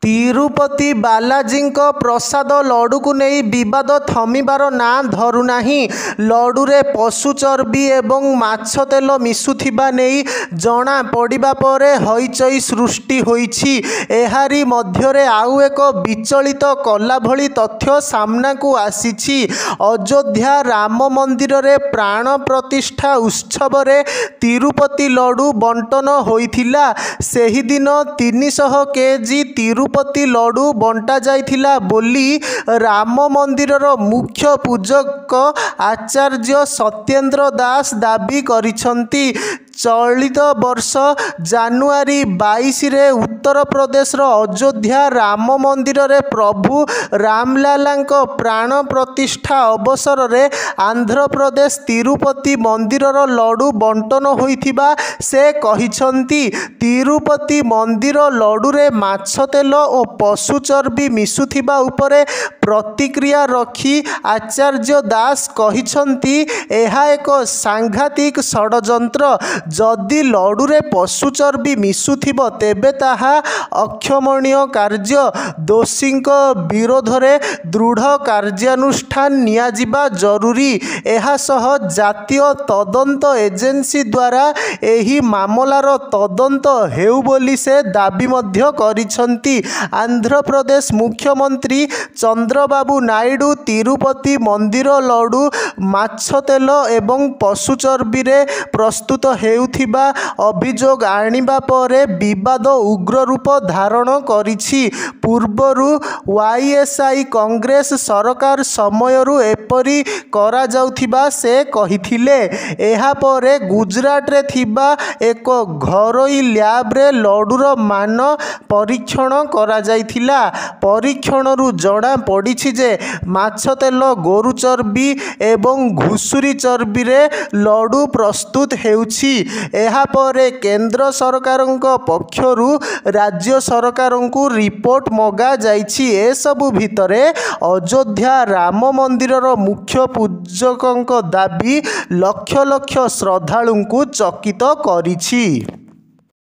तिरुपति बालाजीଙ୍କ प्रसाद लड्डू को नहीं विवाद थमिबार ना धरुनाही। लड्डूरे पशु चर्बी एवं माछ तेल मिसुथिबा नहीं जना पड़िबा परे हईचई सृष्टि होईछि। एहारी मध्यरे आउ एक विचलित कला भली तथ्य सामना को आसीछि। अयोध्या राम मंदिर रे प्राण प्रतिष्ठा उत्सव रे तिरुपति लड्डू बंटन होइथिला। सेही दिन 300 केजी तिरुपति लड्डू बंटा जाइथिला बोली राम मंदिर मुख्य पूजक आचार्य सत्येंद्र दास दाबी करिसंती। चलित वर्ष जानुआरी 22 रे उत्तर प्रदेश अयोध्या राम मंदिर रे प्रभु रामलालांको प्राण प्रतिष्ठा अवसर रे आंध्र प्रदेश तिरुपति मंदिर लड्डू बंटन होइथिबा से कहिसंती। तिरुपति मंदिर लड्डू रे माछ तेल और पशु चर्बी मिसुथिबा उपरे प्रतिक्रिया रखी आचार्य दास कहिसंती एहा एक सांघातिक षड्यंत्र। जदि लड्डू रे पशु चर्बी मिसुथिबो तेबे ताहा अक्षमणीय कार्य। दोषींको विरोध रे दृढ़ कार्यानुष्ठान नियाजिबा जरूरी। एहा सह जातीय तदंत एजेंसी द्वारा एही मामलार तदंत हेउ बोली से दाबी मध्य करिसंती। आंध्र प्रदेश मुख्यमंत्री चंद्रबाबू नायडू तिरुपति मंदिर लड्डू माछ तेल एवं पशु चर्बी रे प्रस्तुत हेउथिबा अभियोग आनिबा परे विवाद उग्र रूप धारण करिछि। पूर्वरु वाईएसआई कांग्रेस सरकार समयरु एपरी करा जाउथिबा से कहिथिले। एहा परे गुजरात रे थिबा एक घरोई लैब रे लड्डूर मान परीक्षण करा जाइथिला। परीक्षणरु जणा पड़िछि जे माछ तेल गोरु चर्बी एवं घुसुरी चर्बी रे लड्डू प्रस्तुत हेउछि। एहा परे केंद्र सरकारଙ୍କ पक्षरु राज्य सरकारଙ୍କୁ रिपोर्ट मगा जाइछि। ए सबु भितरे अयोध्या राम मंदिरर मुख्य पूजकଙ୍କ दाबी लक्ष लक्ष श्रद्धालुଙ୍କୁ चकित करिछि।